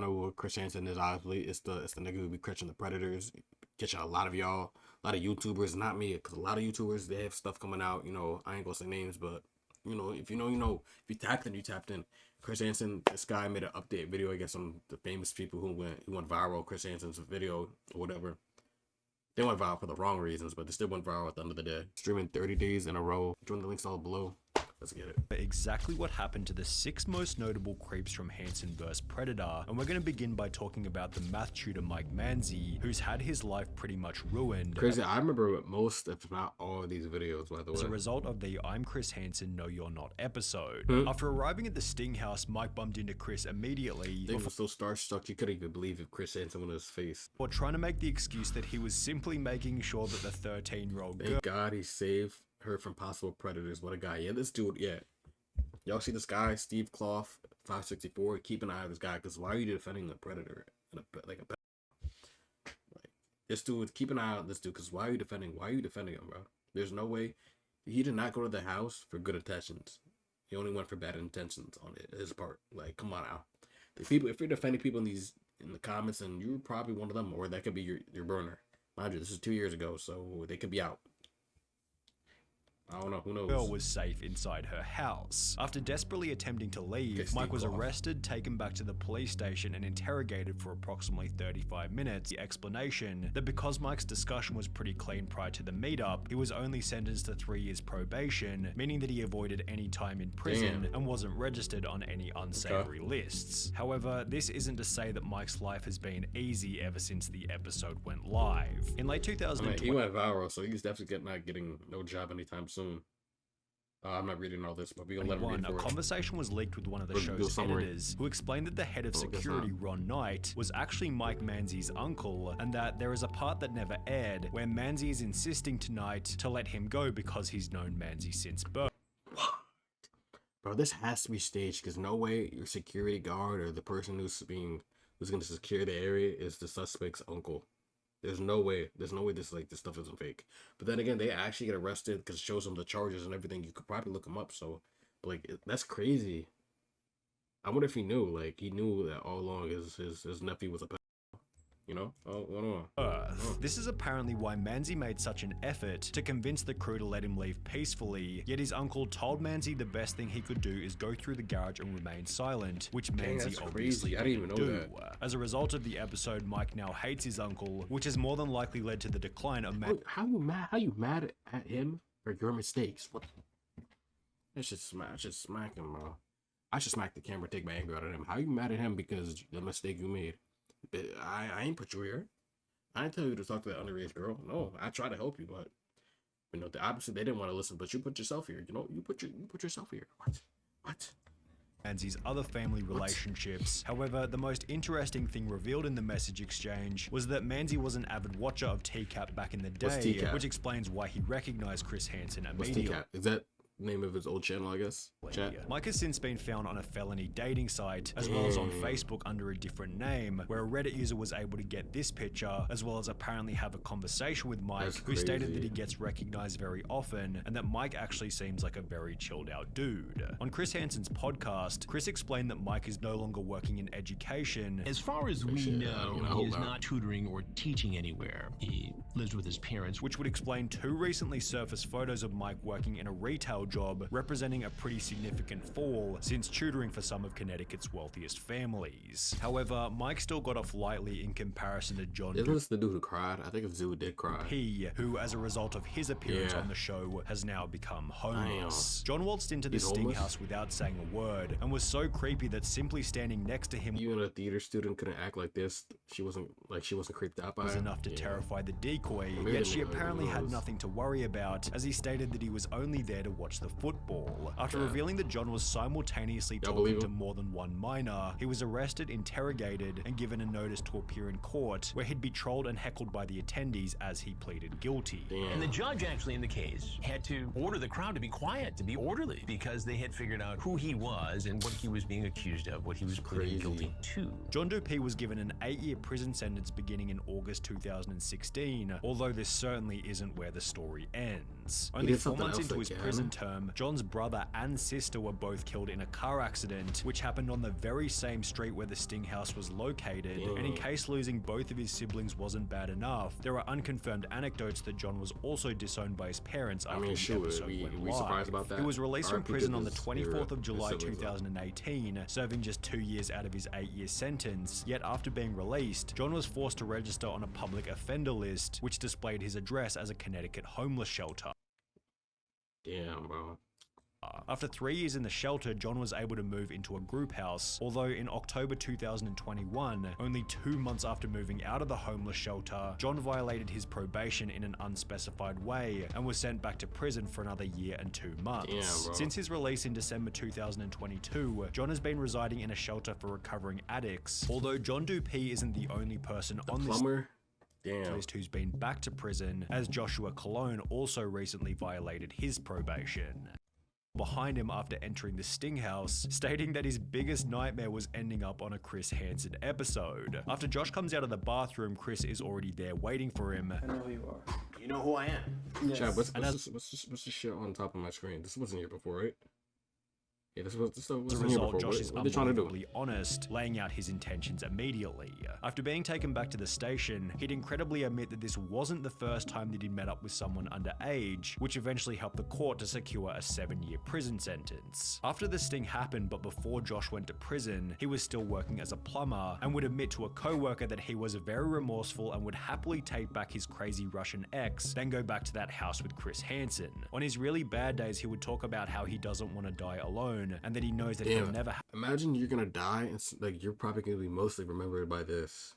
know what Chris Hansen is. Obviously, it's the nigga who be catching the predators. Catching a lot of YouTubers, not me, because a lot of YouTubers, they have stuff coming out. You know, I ain't gonna say names, but you know, if you know, you know. If you tapped in, you tapped in. Chris Hansen, this guy made an update video. I guess some the famous people who went viral. Chris Hansen's video or whatever. They went viral for the wrong reasons, but they still went viral at the end of the day. Streaming 30 days in a row. Join the links all below. Let's get it. Exactly what happened to the 6 most notable creeps from Hansen vs. Predator, and we're going to begin by talking about the math tutor Mike Manzy, who's had his life pretty much ruined. Crazy, I remember most, if not all of these videos, by the way. As a result of the I'm Chris Hansen, No You're Not episode. After arriving at the Sting house, Mike bumped into Chris immediately. They were so starstruck, you couldn't even believe if Chris Hansen went in his face. Or trying to make the excuse that he was simply making sure that the 13-year-old girl... Thank God he saved her from possible predators. What a guy. Yeah, this dude, yeah. Y'all see this guy, Steve Clough, 564. Keep an eye on this guy, because why are you defending the predator? Like this dude, keep an eye on this dude, because why are you defending him, bro? There's no way. He did not go to the house for good intentions. He only went for bad intentions on his part. Like, come on now. The people, if you're defending people in the comments, and you're probably one of them, or that could be your burner. Mind you, this is 2 years ago, so they could be out. I don't know, who knows? Girl was safe inside her house. After desperately attempting to leave, Mike was arrested, taken back to the police station, and interrogated for approximately 35 minutes. The explanation that because Mike's discussion was pretty clean prior to the meetup, he was only sentenced to 3 years probation, meaning that he avoided any time in prison and wasn't registered on any unsavory lists. However, this isn't to say that Mike's life has been easy ever since the episode went live. In late 2020, he went viral, so he's definitely not getting no job anytime soon. I'm not reading all this, but we're gonna let him read for a conversation was leaked with one of the show's editors, who explained that the head of security, Ron Knight, was actually Mike Manzy's uncle, and that there is a part that never aired where Manzy is insisting to Knight to let him go because he's known Manzy since birth. What? Bro, this has to be staged, because no way your security guard or the person who's gonna secure the area is the suspect's uncle. There's no way this stuff isn't fake. But then again, they actually get arrested because it shows them the charges and everything. You could probably look them up. So, but like, that's crazy. I wonder if he knew. Like, he knew that all along his nephew was a pedophile. You know? Oh, what on? This is apparently why Manzy made such an effort to convince the crew to let him leave peacefully, yet his uncle told Manzy the best thing he could do is go through the garage and remain silent, which Manzy obviously I didn't even know that. As a result of the episode, Mike now hates his uncle, which has more than likely led to the decline of How you mad at him for your mistakes? What? I should smack him, bro. I should smack the camera, take my anger out of him. How you mad at him because the mistake you made? I ain't put you here. I didn't tell you to talk to that underage girl. No, I tried to help you, but you know, obviously they didn't want to listen. But you put yourself here. You know, you put yourself here. What? Manzy's other family relationships. However, the most interesting thing revealed in the message exchange was that Manzy was an avid watcher of TCAP back in the day, which explains why he recognized Chris Hansen immediately. What's TCAP? Is that name of his old channel, I guess? Chat. Mike has since been found on a felony dating site, as well as on Facebook under a different name, where a Reddit user was able to get this picture, as well as apparently have a conversation with Mike, who stated that he gets recognized very often, and that Mike actually seems like a very chilled out dude. On Chris Hansen's podcast, Chris explained that Mike is no longer working in education. As far as we know, he is not tutoring or teaching anywhere. He lives with his parents. Which would explain 2 recently surfaced photos of Mike working in a retail job, representing a pretty significant fall since tutoring for some of Connecticut's wealthiest families. However, Mike still got off lightly in comparison to John. Isn't this the dude who cried? I think it's the dude who did cry. Who, as a result of his appearance on the show, has now become homeless. John waltzed into the Sting house without saying a word, and was so creepy that simply standing next to him, even a theater student couldn't act like this. She wasn't creeped out by was enough to terrify the decoy. Yet she apparently had nothing to worry about, as he stated that he was only there to watch the football. After revealing that John was simultaneously talking to more than one minor, he was arrested, interrogated, and given a notice to appear in court, where he'd be trolled and heckled by the attendees as he pleaded guilty. And the judge actually in the case had to order the crowd to be quiet, to be orderly, because they had figured out who he was and what he was being accused of, what he was pleading guilty to. John Dupee was given an 8-year prison sentence beginning in August 2016, although this certainly isn't where the story ends. Only 4 months into his prison term, term, John's brother and sister were both killed in a car accident, which happened on the very same street where the Sting house was located. And in case losing both of his siblings wasn't bad enough, there are unconfirmed anecdotes that John was also disowned by his parents after the episode went live. Surprised about that? He was released from prison on the 24th of era, July his siblings 2018, serving just 2 years out of his 8-year sentence. Yet after being released, John was forced to register on a public offender list, which displayed his address as a Connecticut homeless shelter. Damn, bro. After 3 years in the shelter, John was able to move into a group house, although in October 2021, only 2 months after moving out of the homeless shelter, John violated his probation in an unspecified way and was sent back to prison for another year and 2 months. Damn, bro. Since his release in December 2022, John has been residing in a shelter for recovering addicts, although John Dupee isn't the only person on this list who's been back to prison, as Joshua Cologne also recently violated his probation. Behind him after entering the Sting house, stating that his biggest nightmare was ending up on a Chris Hansen episode. After Josh comes out of the bathroom, Chris is already there waiting for him. I know who you are. You know who I am. Yes. Chad, what's this shit on top of my screen? This wasn't here before, right? Yeah, this wasn't As here a before. result, Josh is What are they trying to do? unbelievably honest, laying out his intentions immediately. After being taken back to the station, he'd incredibly admit that this wasn't the first time that he'd met up with someone underage, which eventually helped the court to secure a 7-year prison sentence. After the sting happened, but before Josh went to prison, he was still working as a plumber and would admit to a co-worker that he was very remorseful and would happily take back his crazy Russian ex, then go back to that house with Chris Hansen. On his really bad days, he would talk about how he doesn't want to die alone, and that he knows that he'll never imagine you're gonna die and like you're probably gonna be mostly remembered by this,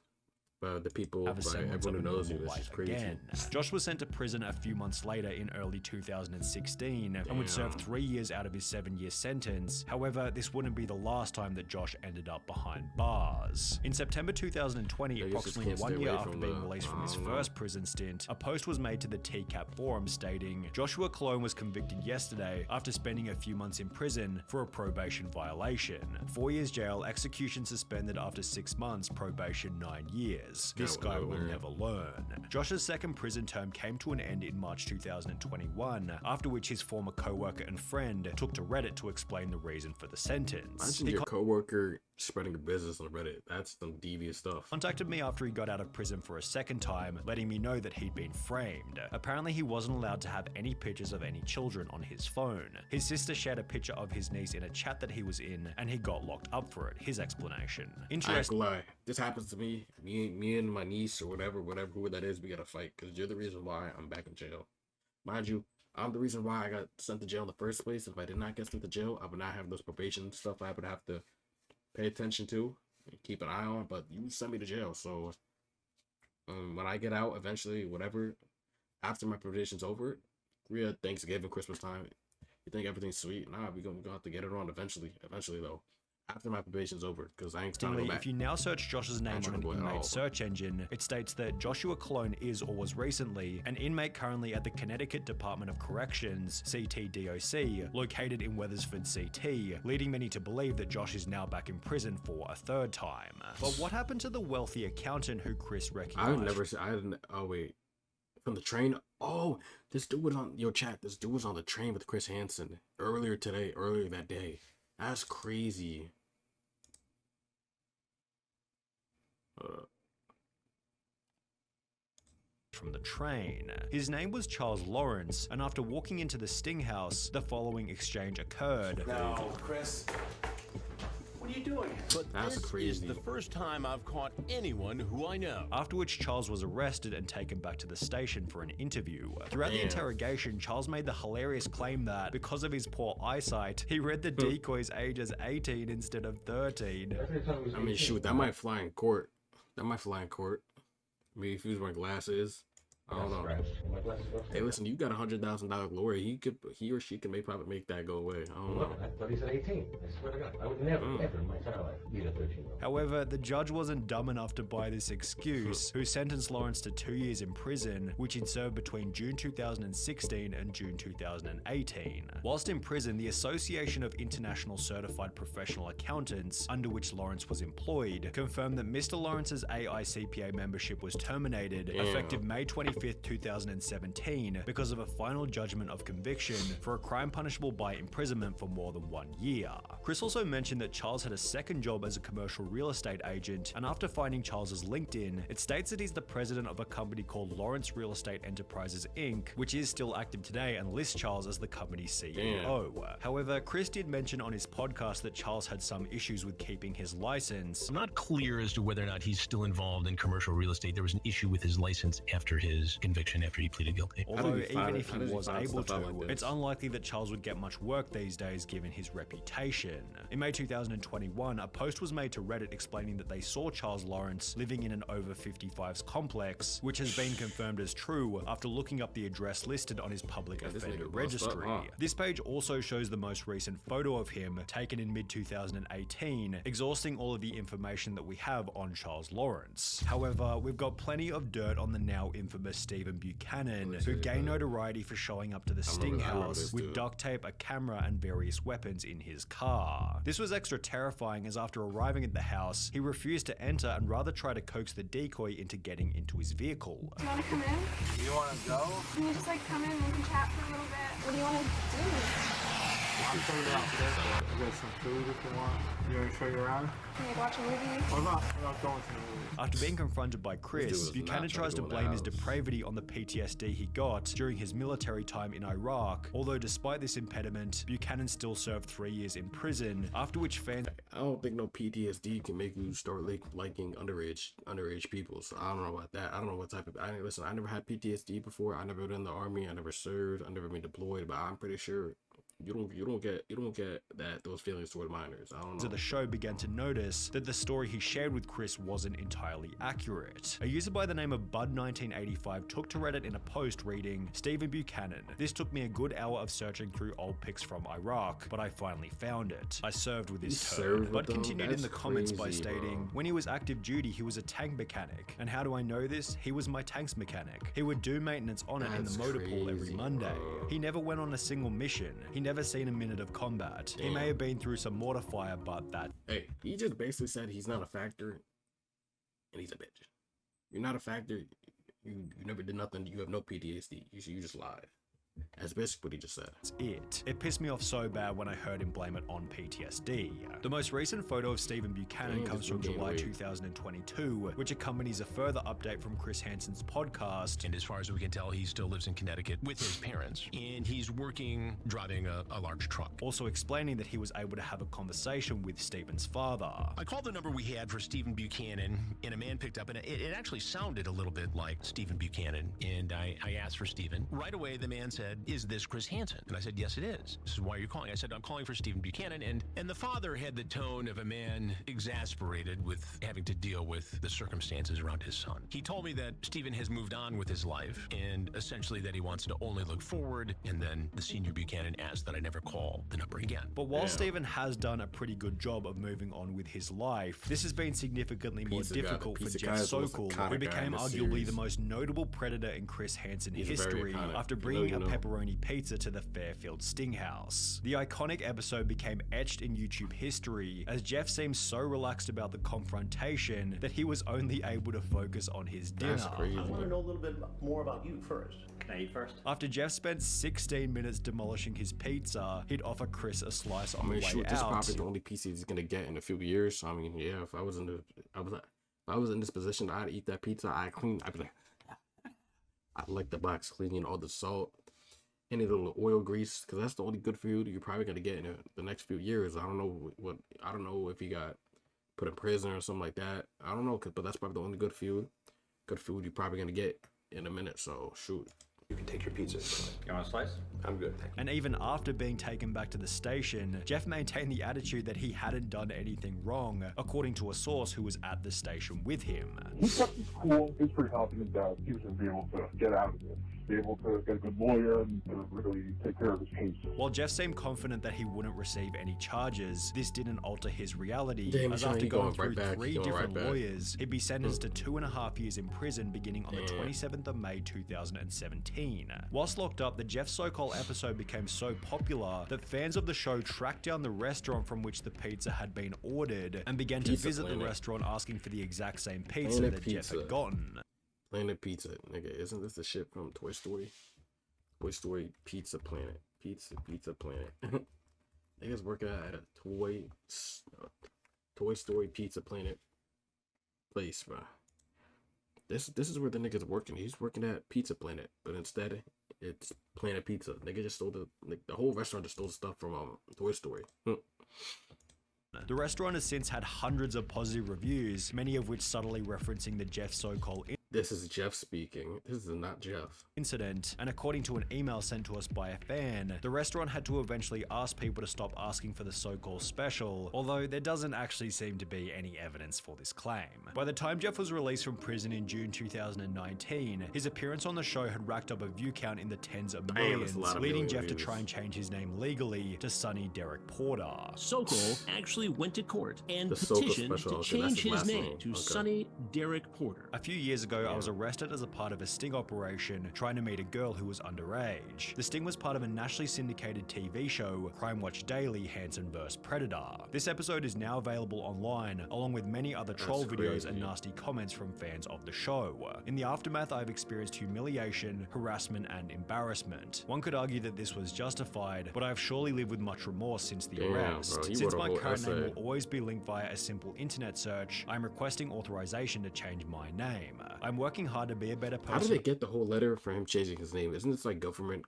by the people, have a by semblance everyone of a who knows you. normal This is life crazy. again. Josh was sent to prison a few months later in early 2016 and would serve 3 years out of his 7-year sentence. However, this wouldn't be the last time that Josh ended up behind bars. In September 2020, I guess just approximately can't 1 stay year away after from being the- released from his I don't know. first prison stint, a post was made to the TCAP forum stating, "Joshua Cologne was convicted yesterday after spending a few months in prison for a probation violation. 4 years jail, execution suspended after 6 months, probation 9 years. This guy will never learn." Josh's second prison term came to an end in March 2021, after which his former co-worker and friend took to Reddit to explain the reason for the sentence. Imagine your coworker spreading your business on Reddit. That's some devious stuff. Contacted me after he got out of prison for a second time, letting me know that he'd been framed. Apparently he wasn't allowed to have any pictures of any children on his phone. His sister shared a picture of his niece in a chat that he was in, and he got locked up for it, his explanation. I ain't Interesting. gonna lie. This happens to me. Me and my niece or whatever, who that is, we gotta fight because you're the reason why I'm back in jail. Mind you, I'm the reason why I got sent to jail in the first place. If I did not get sent to jail, I would not have those probation stuff I would have to pay attention to and keep an eye on. But you sent me to jail, so when I get out eventually, whatever, after my probation's over, real Thanksgiving, Christmas time, you think everything's sweet? Nah, we're gonna have to get it on eventually though. After my probation's over, because I ain't trying to go back. If you now search Josh's name on an inmate search engine, it states that Joshua Cologne is or was recently an inmate currently at the Connecticut Department of Corrections, CTDOC, located in Wethersford, CT, leading many to believe that Josh is now back in prison for a third time. But what happened to the wealthy accountant who Chris recognized? Oh wait, from the train. Oh, this dude was on chat. This dude was on the train with Chris Hansen earlier that day. That's crazy. From the train. His name was Charles Lawrence, and after walking into the Sting house, the following exchange occurred. No, Chris. What are you doing? But That's this crazy. is the first time I've caught anyone who I know. After which Charles was arrested and taken back to the station for an interview. Throughout the Damn. interrogation, Charles made the hilarious claim that, because of his poor eyesight, he read the decoy's age as 18 instead of 13. I mean, shoot, that might fly in court. I mean, if he was wearing glasses, I don't know. Hey, listen, you got $100,000 lawyer. He or she can probably make that go away. I don't know. I thought he said 18. I swear to God. I would never, ever in my entire life beat a 13-year-old. However, the judge wasn't dumb enough to buy this excuse, who sentenced Lawrence to 2 years in prison, which he'd served between June 2016 and June 2018. Whilst in prison, the Association of International Certified Professional Accountants, under which Lawrence was employed, confirmed that Mr. Lawrence's AICPA membership was terminated effective May 25th, 25th, 2017 because of a final judgment of conviction for a crime punishable by imprisonment for more than 1 year. Chris also mentioned that Charles had a second job as a commercial real estate agent, and after finding Charles's LinkedIn, it states that he's the president of a company called Lawrence Real Estate Enterprises Inc., which is still active today and lists Charles as the company's CEO. However, Chris did mention on his podcast that Charles had some issues with keeping his license. I'm not clear as to whether or not he's still involved in commercial real estate. There was an issue with his license after his conviction, after he pleaded guilty. Although even if he was able to, it's unlikely that Charles would get much work these days given his reputation. In May 2021, a post was made to Reddit explaining that they saw Charles Lawrence living in an over 55s complex, which has been confirmed as true after looking up the address listed on his public offender registry. This page also shows the most recent photo of him, taken in mid-2018, exhausting all of the information that we have on Charles Lawrence. However, we've got plenty of dirt on the now infamous Stephen Buchanan, who gained notoriety for showing up to the Sting House with duct tape, a camera, and various weapons in his car. This was extra terrifying as after arriving at the house, he refused to enter and rather tried to coax the decoy into getting into his vehicle. You want to come in? You want to go? Can you just like come in and we can chat for a little bit? What do you want to do? I'll show you around today. I got some food if you want. You want to show you around? Can we watch a movie? We're not going to the movie. After being confronted by Chris, Buchanan tries to blame his depravity on the PTSD he got during his military time in Iraq, although despite this impediment, Buchanan still served 3 years in prison, after which fans... I don't think no PTSD can make you start liking underage people, so I don't know about that. I don't know what type of... Listen, I never had PTSD before. I never been in the army. I never served. I never been deployed, but I'm pretty sure you don't get those feelings toward minors. I don't know. The show began to notice that the story he shared with Chris wasn't entirely accurate. A user by the name of Bud1985 took to Reddit in a post reading, "Stephen Buchanan. This took me a good hour of searching through old pics from Iraq, but I finally found it. I served with his turn." Bud continued in the comments by stating, "When he was active duty, he was a tank mechanic. And how do I know this? He was my tanks mechanic. He would do maintenance on it in the motor pool every Monday. He never went on a single mission. He never seen a minute of combat. He may have been through some mortar fire, but that..." Hey, he just basically said he's not a factor, and he's a bitch. You're not a factor. You never did nothing. You have no PTSD. You just lied. That's basically what he just said. It pissed me off so bad when I heard him blame it on PTSD. The most recent photo of Stephen Buchanan comes from July 2022, which accompanies a further update from Chris Hansens' podcast. And as far as we can tell, he still lives in Connecticut with his parents, and he's working, driving a large truck. Also explaining that he was able to have a conversation with Stephen's father. I called the number we had for Stephen Buchanan, and a man picked up, and it actually sounded a little bit like Stephen Buchanan, and I asked for Stephen. Right away, the man said, "Is this Chris Hansen?" And I said, "Yes, it is." This is why you're calling. I said, "I'm calling for Stephen Buchanan." And the father had the tone of a man exasperated with having to deal with the circumstances around his son. He told me that Stephen has moved on with his life, and essentially that he wants to only look forward, and then the senior Buchanan asked that I never call the number again. But while Stephen has done a pretty good job of moving on with his life, this has been significantly more difficult for Jeff Socall, who became arguably the most notable predator in Chris Hansen history after bringing a pepperoni pizza to the Fairfield Sting House. The iconic episode became etched in YouTube history as Jeff seemed so relaxed about the confrontation that he was only able to focus on his dinner. That's crazy. I want to know a little bit more about you first. Can I eat first? After Jeff spent 16 minutes demolishing his pizza, he'd offer Chris a slice on the way this is out. probably the only pizza he's gonna get in a few years. So I mean, yeah, if I was in this position, I'd eat that pizza. I'd be like, I'd lick the box clean, all the salt, any little oil grease, because that's the only good food you're probably gonna get in the next few years. I don't know if he got put in prison or something like that. I don't know, but that's probably the only good food you're probably gonna get in a minute. So shoot. You can take your pizza. You want a slice? I'm good, thank you. And even after being taken back to the station, Jeff maintained the attitude that he hadn't done anything wrong, according to a source who was at the station with him. He kept his cool. He was pretty confident that he was going to be able to get out of this, be able to get a good lawyer and really take care of his case. While Jeff seemed confident that he wouldn't receive any charges, this didn't alter his reality, as after going through 3 different lawyers, he'd be sentenced to 2.5 years in prison beginning on the 27th of May 2017. Whilst locked up, the Jeff Socall episode became so popular that fans of the show tracked down the restaurant from which the pizza had been ordered and began to visit the restaurant asking for the exact same pizza that Jeff had gotten. Planet Pizza, nigga. Isn't this the shit from Toy Story? Toy Story Pizza Planet. Pizza Planet. Niggas working at a Toy Story Pizza Planet place, bro. This is where the nigga's working. He's working at Pizza Planet, but instead it's Planet Pizza. Nigga just stole the whole restaurant just stole stuff from Toy Story. The restaurant has since had hundreds of positive reviews, many of which subtly referencing the Jeff Socall This is Jeff speaking. This is not Jeff. Incident, and according to an email sent to us by a fan, the restaurant had to eventually ask people to stop asking for the Socall special, although there doesn't actually seem to be any evidence for this claim. By the time Jeff was released from prison in June 2019, his appearance on the show had racked up a view count in the tens of millions, leading Jeff to try and change his name legally to Sonny Derek Porter. Socall actually went to court and petitioned to change his name to Sonny Derek Porter. A few years ago, I was arrested as a part of a sting operation trying to meet a girl who was underage. The sting was part of a nationally syndicated TV show, Crime Watch Daily, Hansen vs. Predator. This episode is now available online, along with many other troll videos and nasty comments from fans of the show. In the aftermath, I've experienced humiliation, harassment, and embarrassment. One could argue that this was justified, but I've surely lived with much remorse since the arrest. Since my current name will always be linked via a simple internet search, I'm requesting authorization to change my name. I'm working hard to be a better person. How did they get the whole letter for him changing his name? Isn't this like government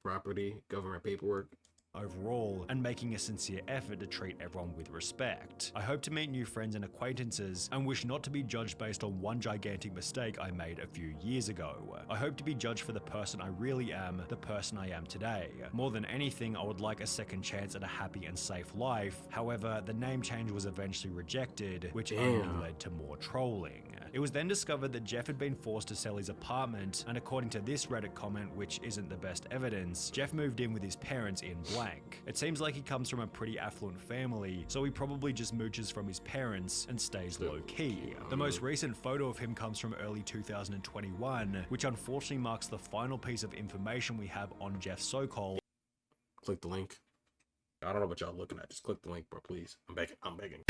property, government paperwork? Overall, and making a sincere effort to treat everyone with respect. I hope to meet new friends and acquaintances and wish not to be judged based on one gigantic mistake I made a few years ago. I hope to be judged for the person I really am, the person I am today. More than anything, I would like a second chance at a happy and safe life. However, the name change was eventually rejected, which only led to more trolling. It was then discovered that Jeff had been forced to sell his apartment, and according to this Reddit comment, which isn't the best evidence, Jeff moved in with his parents in blank. It seems like he comes from a pretty affluent family, so he probably just mooches from his parents and stays low-key. The most recent photo of him comes from early 2021, which unfortunately marks the final piece of information we have on Jeff Socall. Click the link. I don't know what y'all looking at. Just click the link, bro, please. I'm begging.